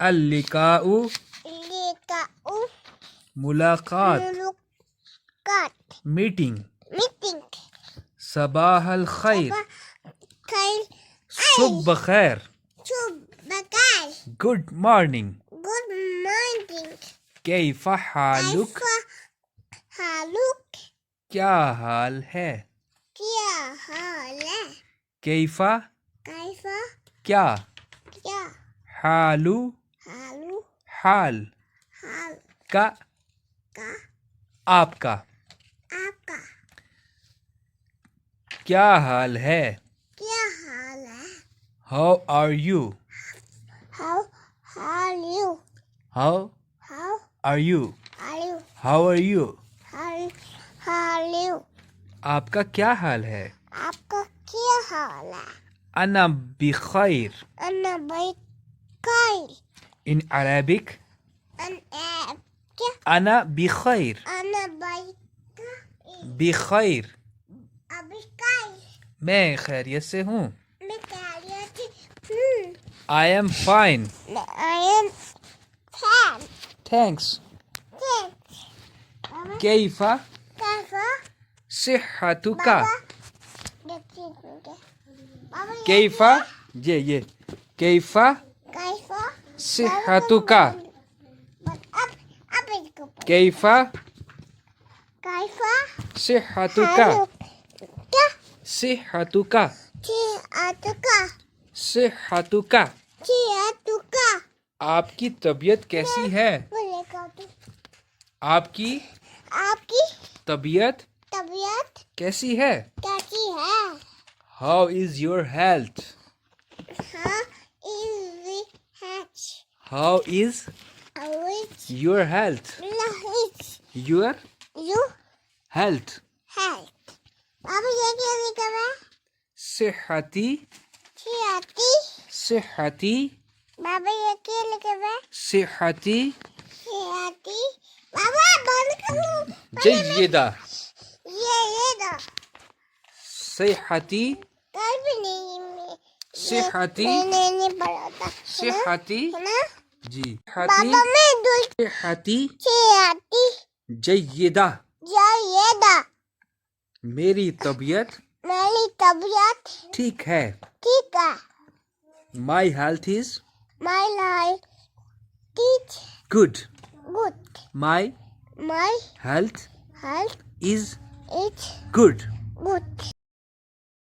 अल-लिकाउ लिकाउ मुलाकात मुलाकात meeting meeting Sabah अल खैर खैर सुबह खैर सुबह गुड मॉर्निंग गुड मॉर्निंग कैफ हालुक हालुक क्या हाल है क्या हाल है कैफा कैफा क्या क्या हालू हालू हाल हाल का का आपका आपका क्या हाल है क्या हाल है how are you how are you how how are you are you how are you how are you आपका क्या हाल है आपका क्या हाल है अना बिखैर अना बखैर इन अरबिक क्या अना बिखैर अना बखैर बिखैर अभी काय मैं खैरियत से हूँ मैं खैरियत हूँ I am fine I am fan thanks कैफा कैफा सिहतुका बाबा कैफा ये कैफा कैफा सिहतुका अब इसको कैफा कैफा सिहतुका क्या सिहतुका चियातुका सिहतुका चियातुका आपकी तबीयत कैसी है बोलेगा तू आपकी आपकी तबीयत तबीयत कैसी है कैसी है हाउ इज योर हेल्थ हाँ easy hatch how is which your health lies your you health help बाबा ये क्या लिखा है सिहती चियाती सिहती बाबा ये क्या लिखा है सिहती चियाती बाबा बंद करो जय्यदा ये दो सिहती कल भी नहीं सिहती मैंने नहीं पढ़ा था सिहती है ना जी बाबा सिहती मैं दूध सिहती चियाती जय्यदा जा ये दा मेरी तबीयत मेरी तबीयत ठीक है ठीक है my health is my life teach good good my my health health is is good good